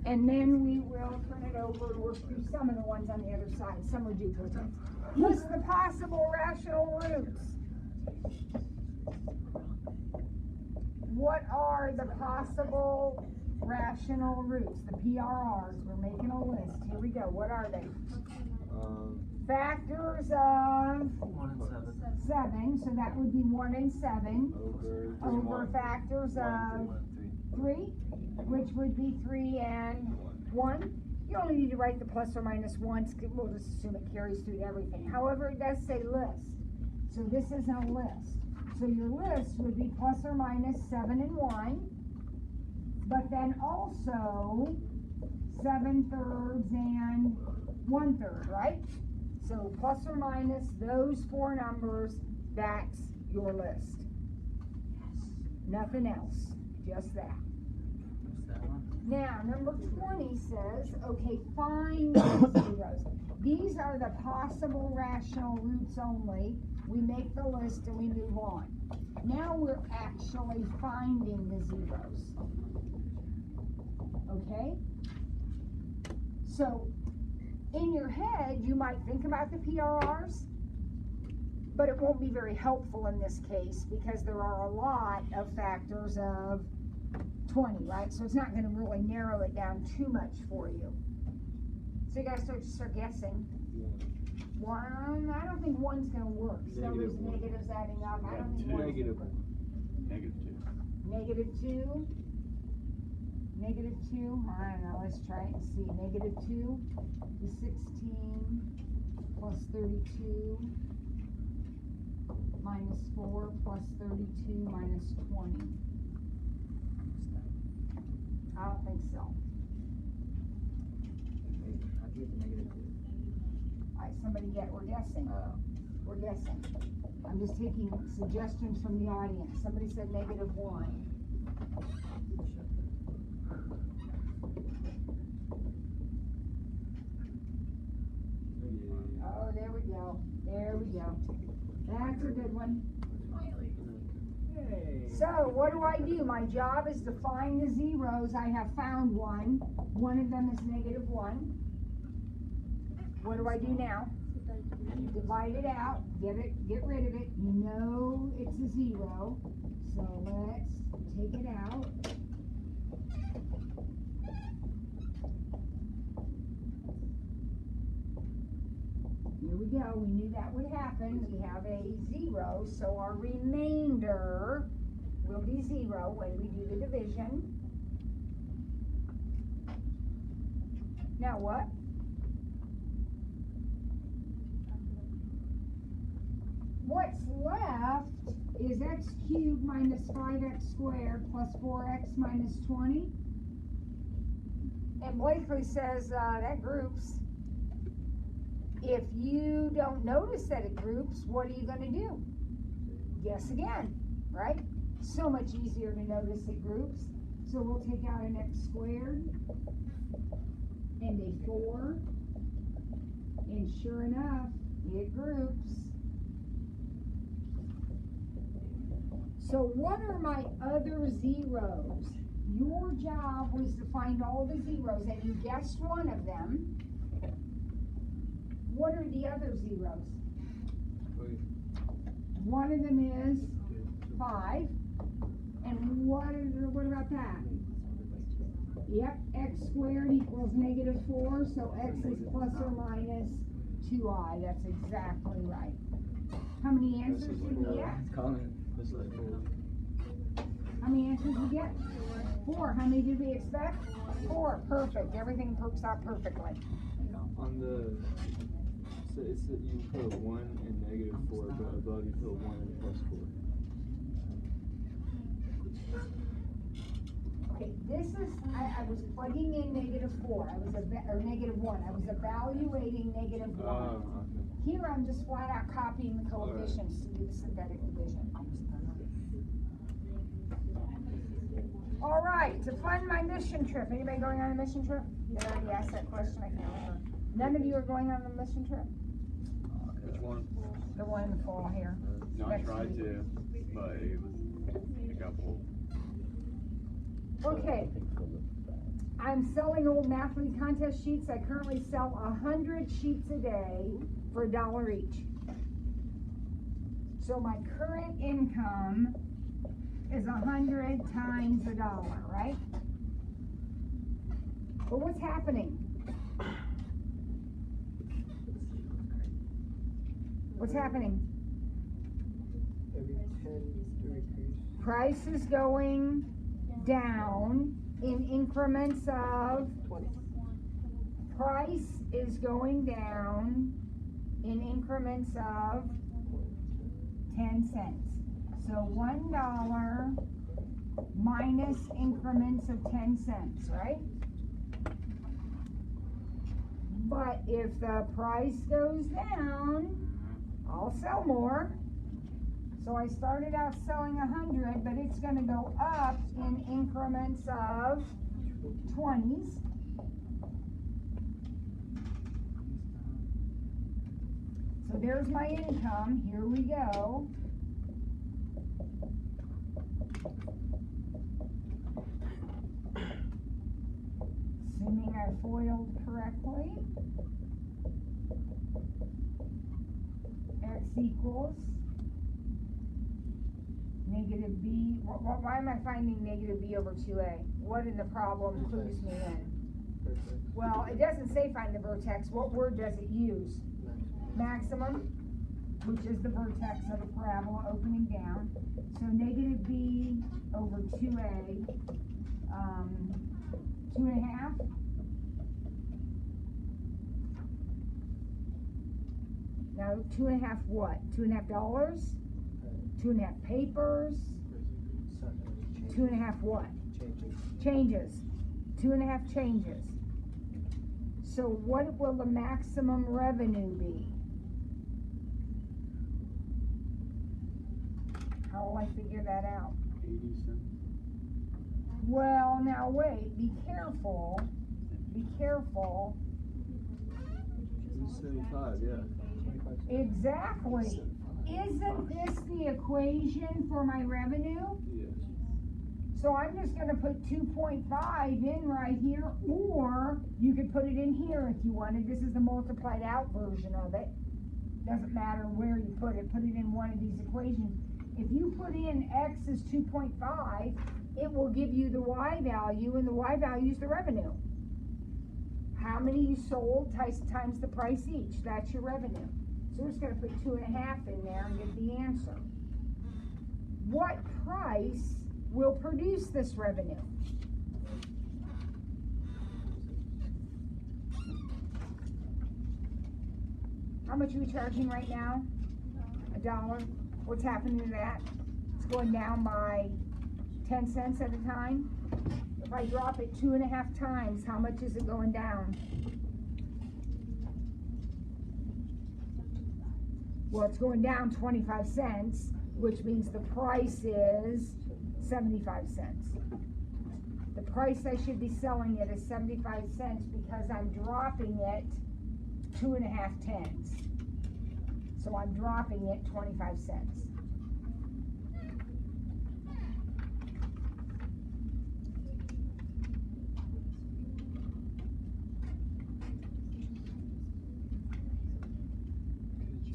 And then we will turn it over and work through some of the ones on the other side. Some are duplicates. List the possible rational roots. What are the possible rational roots? The PRRs. We're making a list. Here we go. What are they? Factors of 1 and 7. So that would be 1 and 7. Over factors of 3, which would be 3 and 1. You only need to write the plus or minus once. We'll just assume it carries through to everything. However, it does say list. So this isn't a list. So your list would be plus or minus 7 and 1. But then also 7/3 and 1/3, right? So plus or minus those 4 numbers, that's your list. Nothing else, just that. Now, number 20 says, okay, find the zeros. These are the possible rational roots only. We make the list and we move on. Now we're actually finding the zeros. Okay? So, in your head, you might think about the PRRs, but it won't be very helpful in this case because there are a lot of factors of 20, right? So it's not going to really narrow it down too much for you. So you got to start guessing. 1, I don't think 1's going to work. So there's negatives adding up. I don't think 1's going to work. Negative 2. Negative 2. I don't know. Let's try it and see. Negative 2 is 16 plus 32 minus 4 plus 32 minus 20. I don't think so. Alright, somebody we're guessing. We're guessing. I'm just taking suggestions from the audience. Somebody said negative 1. Oh, there we go. There we go. That's a good one. So, what do? My job is to find the zeros. I have found one. One of them is negative 1. What do I do now? Divide it out. Get rid of it. You know it's a 0. So let's take it out. Here we go. We knew that would happen. We have a 0, so our remainder will be 0 when we do the division. Now what? What's left is x cubed minus 5x squared plus 4x minus 20. And Blakely says that groups. If you don't notice that it groups, what are you going to do? Guess again, right? So much easier to notice it groups. So we'll take out an x squared and a 4. And sure enough, it groups. So what are my other zeros? Your job was to find all the zeros, and you guessed one of them. What are the other zeros? One of them is 5. And what about that? Yep, x squared equals negative 4, so x is plus or minus 2i. That's exactly right. How many answers did we get? How many answers did we get? 4. How many did we expect? 4. Perfect. Everything works out perfectly. On the, so it's that you put 1 and negative 4, but above you put 1 and plus 4. Okay, this is, I was plugging in negative 4, or negative 1. I was evaluating negative 1. Okay. Here I'm just flat out copying the coefficients to do the synthetic division. All right, to fund my mission trip. Anybody going on a mission trip? You already asked that question, I can't remember. None of you are going on the mission trip? Which one? The one in the fall here. No, I tried to, but it got full. Okay. I'm selling old Math League contest sheets. I currently sell 100 sheets a day for $1 each. So my current income is 100 times $1, right? But what's happening? What's happening? Every 10 decrease. Price is going down in increments of 20. price is going down in increments of 10 cents. So $1 minus increments of 10 cents, right? But if the price goes down, I'll sell more. So I started out selling 100, but it's going to go up in increments of 20s. So there's my income. Here we go. Assuming I foiled correctly. X equals negative b. Why am I finding negative b over 2a? What in the problem clues me in? Well, it doesn't say find the vertex. What word does it use? Maximum, which is the vertex of the parabola opening down. So negative b over 2a, 2.5. Now, 2.5 what? $2.50? 2.5 papers? 2.5 what? Changes. 2.5 changes. So what will the maximum revenue be? How will I figure that out? 80 cents. Well, now wait, be careful. Be careful. 275, yeah. Exactly. Isn't this the equation for my revenue? Yes. So I'm just going to put 2.5 in right here, or you could put it in here if you wanted. This is the multiplied out version of it. Doesn't matter where you put it in one of these equations. If you put in x is 2.5, it will give you the y value, and the y value is the revenue. How many you sold times the price each. That's your revenue. So we're just going to put 2.5 in there and get the answer. What price will produce this revenue? How much are we charging right now? $1. What's happening to that? It's going down by 10 cents at a time. If I drop it 2.5 times, how much is it going down? Well, it's going down 25 cents, which means the price is 75 cents. The price I should be selling it is 75 cents because I'm dropping it 2.5 tens. So I'm dropping it 25 cents.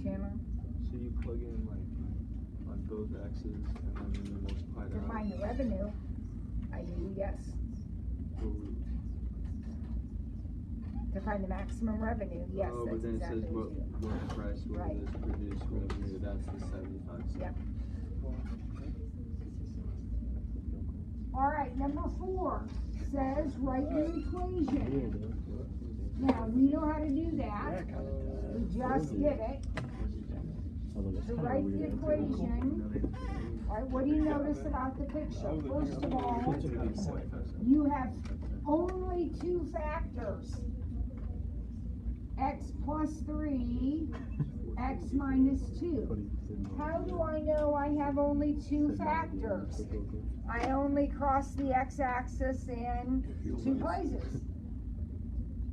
Chandler? So you plug in like on both x's and then you multiply To that. find the revenue, I do, yes. To find the maximum revenue, yes, Oh, that's but then it exactly says what you do. what price will Right. this produce revenue? That's the 75 cents. Yep. All right, number 4 says write your equation. Now, we know how to do that. We just did it. To write the equation, all right, what do you notice about the picture? First of all, you have only 2 factors. X plus 3, x minus 2. How do I know I have only 2 factors? I only cross the x-axis in 2 places.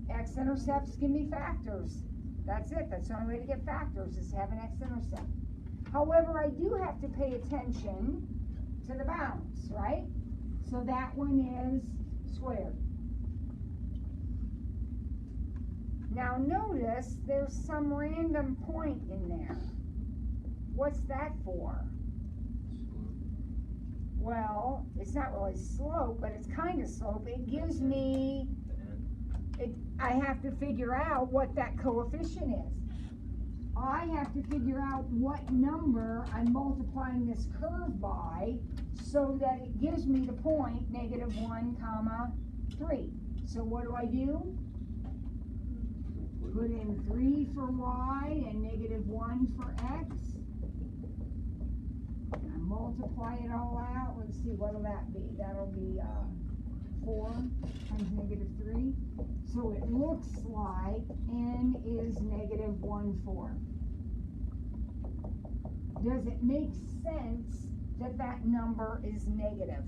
X-intercepts give me factors. That's it. That's the only way to get factors, is to have an x-intercept. However, I do have to pay attention to the bounds, right? So that one is squared. Now notice there's some random point in there. What's that for? Well, it's not really slope, but it's kind of slope. It gives me, I have to figure out what that coefficient is. I have to figure out what number I'm multiplying this curve by so that it gives me the point -1, 3. So what do? Put in 3 for y and -1 for x. And I multiply it all out. Let's see, what'll that be? That'll be 4 times -3. So it looks like n is -1/4. Does it make sense that that number is negative?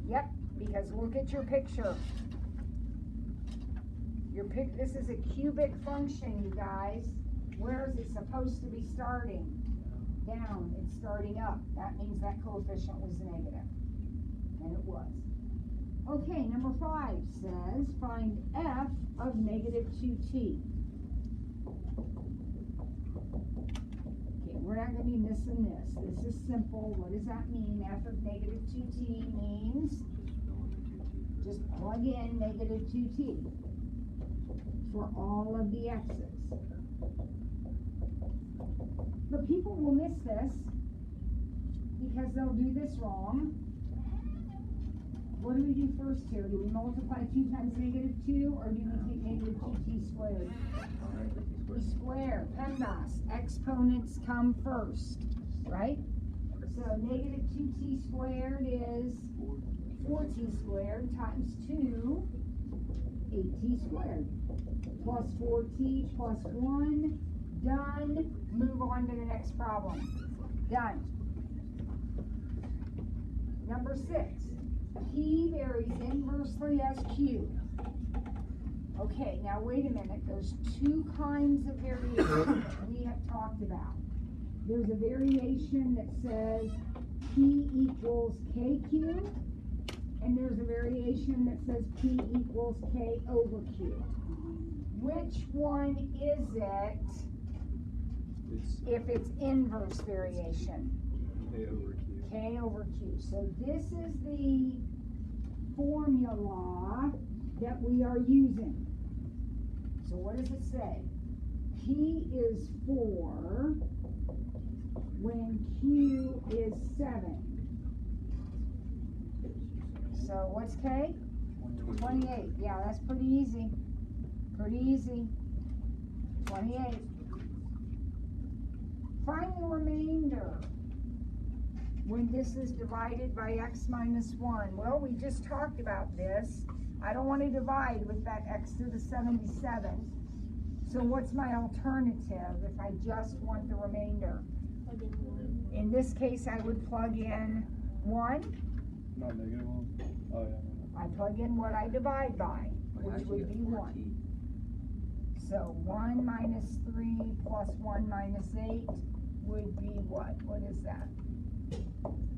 Yep, because look at your picture. This is a cubic function, you guys. Where is it supposed to be starting? Down. It's starting up. That means that coefficient was negative. And it was. Okay, number 5 says find f of -2t. Okay, we're not going to be missing this. This is simple. What does that mean? F of -2t means just plug in -2t for all of the x's. But people will miss this because they'll do this wrong. What do we do first here? Do we multiply 2 times -2, or do we take -2t squared? T squared, PEMDAS, exponents come first, right? So -2t squared is 4t squared times 2, 8t squared, plus 4t plus 1, done. Move on to the next problem. Done. Number 6. P varies inversely as Q. Okay, now wait a minute. There's 2 kinds of variation that we have talked about. There's a variation that says P equals KQ, and there's a variation that says P equals K over Q. Which one is it if it's inverse variation? K over Q. K over Q. So this is the formula that we are using. So what does it say? P is 4 when Q is 7. So what's K? 28. Yeah, that's pretty easy. Pretty easy. 28. Find the remainder when this is divided by x minus 1. Well, we just talked about this. I don't want to divide with that x to the 77. So what's my alternative if I just want the remainder? In this case, I would plug in 1. Not -1. Oh, yeah. I plug in what I divide by, which would be 1. So 1 minus 3 plus 1 minus 8 would be what? What is that?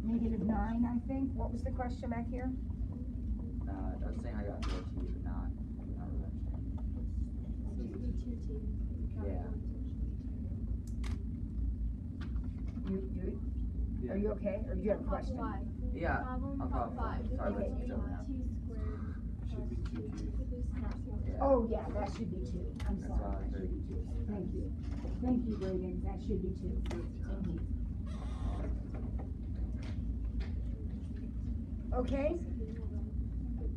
-9, I think. What was the question back here? I was saying I got 4t, but not really. Yeah. Are you okay? Or do you have a question? Yeah, I'll call 5. Sorry, Okay. let's go now. Should be 2T. Yeah. Oh, yeah, that should be 2. I'm That's sorry. all That right. should be 2. Thank you. Thank you, Reagan. That should be 2. Thank you. Okay?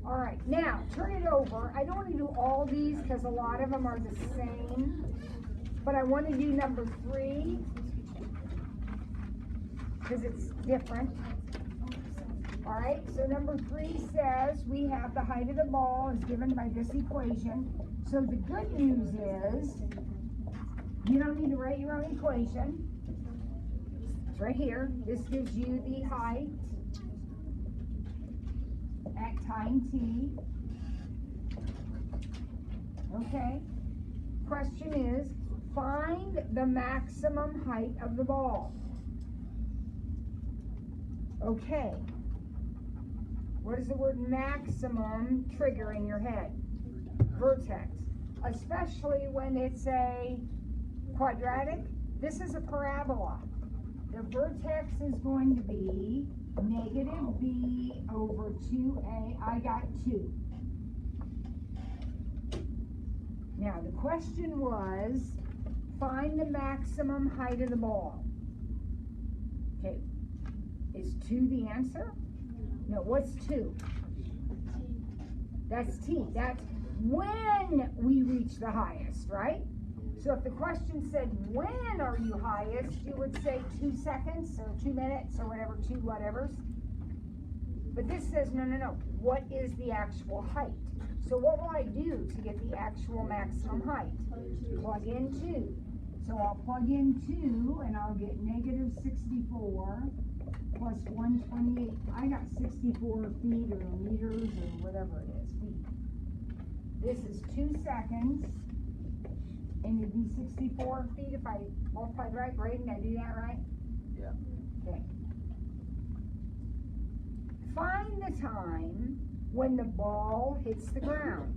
All right, now turn it over. I don't want to do all these because a lot of them are the same, but I want to do number 3 because it's different. All right, so number 3 says we have the height of the ball is given by this equation. So the good news is you don't need to write your own equation. It's right here. This gives you the height at time t. Okay. Question is, find the maximum height of the ball. Okay. What does the word maximum trigger in your head? Vertex. especially when it's a quadratic. This is a parabola. The vertex is going to be negative b over 2a. I got 2. Now the question was, find the maximum height of the ball. Okay, is 2 the answer? No, what's 2? That's t. That's when we reach the highest, right? So if the question said, when are you highest, you would say 2 seconds or 2 minutes or whatever, 2 whatevers. But this says, no, no, no. What is the actual height? So what will I do to get the actual maximum height? Plug in 2. So I'll plug in 2 and I'll get negative 64 plus 128. I got 64 feet or meters or whatever it is, feet. This is 2 seconds. And it'd be 64 feet if I multiplied right. Braden, did I do that right? Yeah. Okay. Find the time when the ball hits the ground.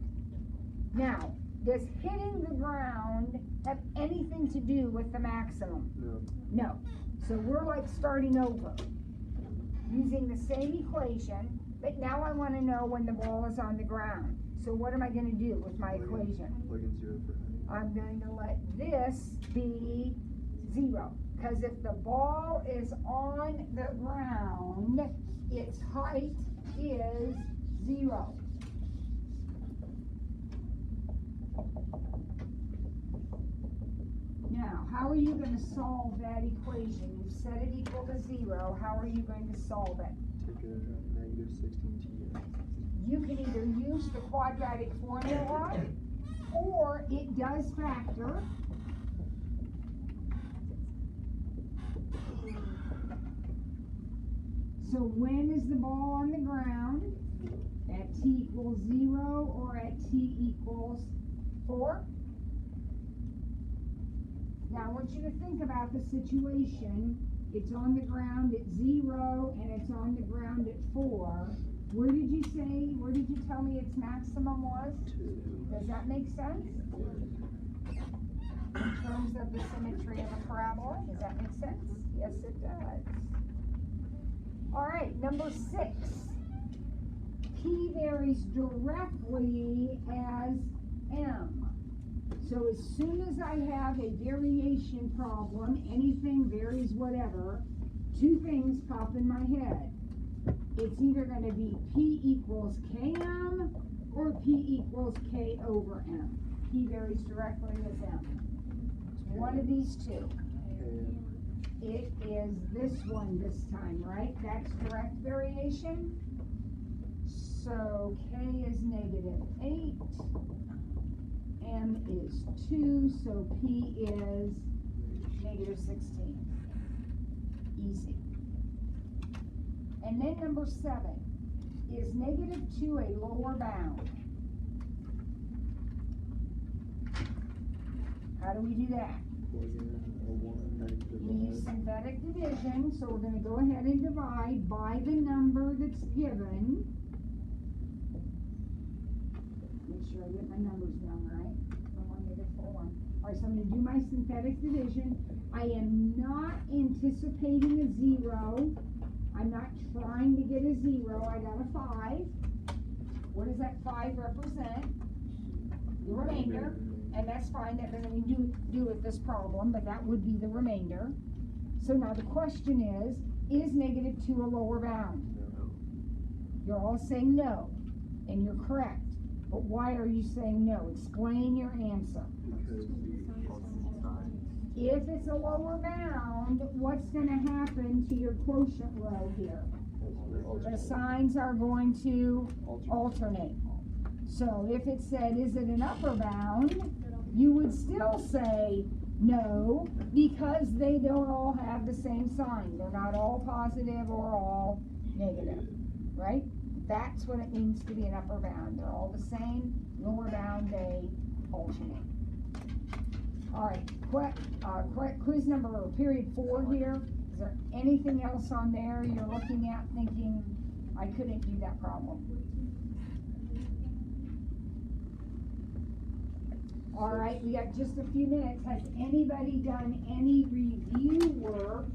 Now, does hitting the ground have anything to do with the maximum? No. No. So we're like starting over, using the same equation, but now I want to know when the ball is on the ground. So what am I going to do with my equation? Plug in 0 for height. I'm going to let this be 0. Because if the ball is on the ground, its height is 0. Now, how are you going to solve that equation? You've set it equal to 0. How are you going to solve it? Take a negative 16t. You can either use the quadratic formula, or it does factor. So when is the ball on the ground? At t equals 0 or at t equals 4? Now I want you to think about the situation. It's on the ground at 0 and it's on the ground at 4. Where did you tell me its maximum was? 2. Does that make sense? In terms of the symmetry of a parabola, does that make sense? Yes, it does. All right, number 6. P varies directly as M. So as soon as I have a variation problem, anything varies whatever, 2 things pop in my head. It's either going to be P equals Km or P equals K over M. P varies directly as M. One of these 2. It is this one this time, right? That's direct variation. So K is negative 8. M is 2, so P is negative 16. Easy. And then number 7, is negative 2 a lower bound? How do we do that? Plug in a 1 and We use divide. synthetic division, so we're going to go ahead and divide by the number that's given. Make sure I get my numbers down right. All right, so I'm going to do my synthetic division. I am not anticipating a 0. I'm not trying to get a 0. I got a 5. What does that 5 represent? The remainder. And that's fine. That doesn't mean do with this problem, but that would be the remainder. So now the question is negative 2 a lower bound? No. You're all saying no, and you're correct. But why are you saying no? Explain your answer. Because If it's a lower bound, what's going to happen to your quotient row here? The signs are going to alternate. So if it said, is it an upper bound? You would still say no, because they don't all have the same sign. They're not all positive or all negative, right? That's what it means to be an upper bound. They're all the same. Lower bound, they alternate. All right, quiz number, period 4 here. Is there anything else on there you're looking at thinking, I couldn't do that problem? All right, we got just a few minutes. Has anybody done any review work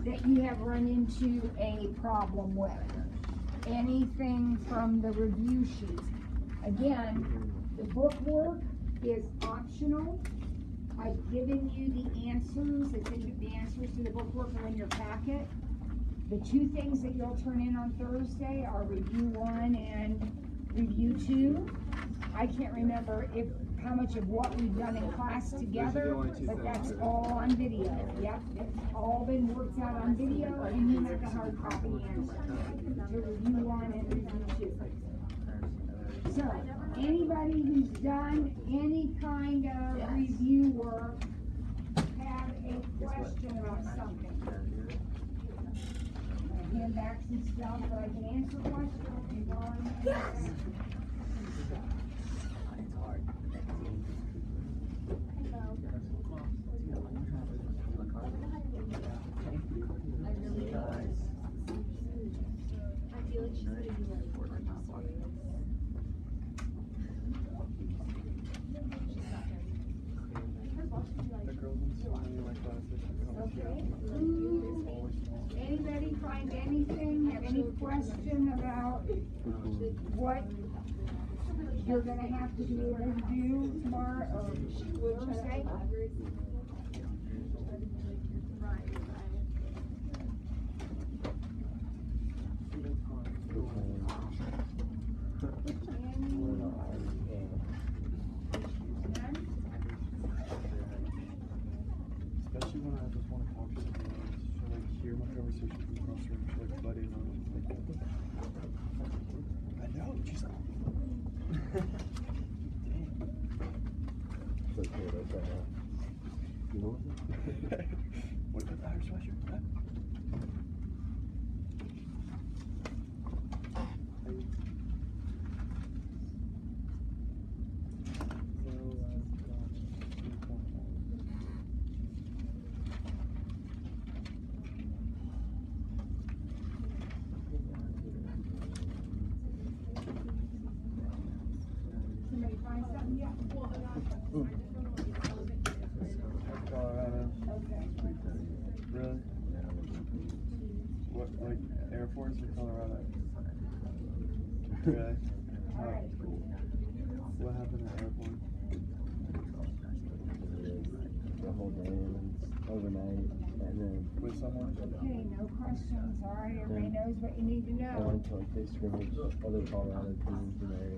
that you have run into a problem with? Anything from the review sheets? Again, the book work is optional. I've given you the answers. I think the answers to the book work are in your packet. The two things that you'll turn in on Thursday are review 1 and review 2. I can't remember how much of what we've done in class together, but that's all on video. Yep, it's all been worked out on video, and you have the hard copy answer to review 1 and review 2. So, anybody who's done any kind of review work have a question about something? I hand back some stuff, but I can answer questions. Yes. Anybody find anything, have any question about what you're gonna have to be able to do tomorrow or Thursday? Especially when I just want to talk to someone else, she'll like hear my conversation from across the room, she'll like butt in on it. Like, I know, she's like, You know what about the Irish sweatshirt? Huh? Somebody find something yet? Colorado. Okay. Really? What, like Air Force or Colorado? Really? All right. What happened at airport? the whole day and overnight, and then With someone? Okay, no questions. All right, everybody knows what you need to I know. went to like big scrimmage, other Colorado teams in the area.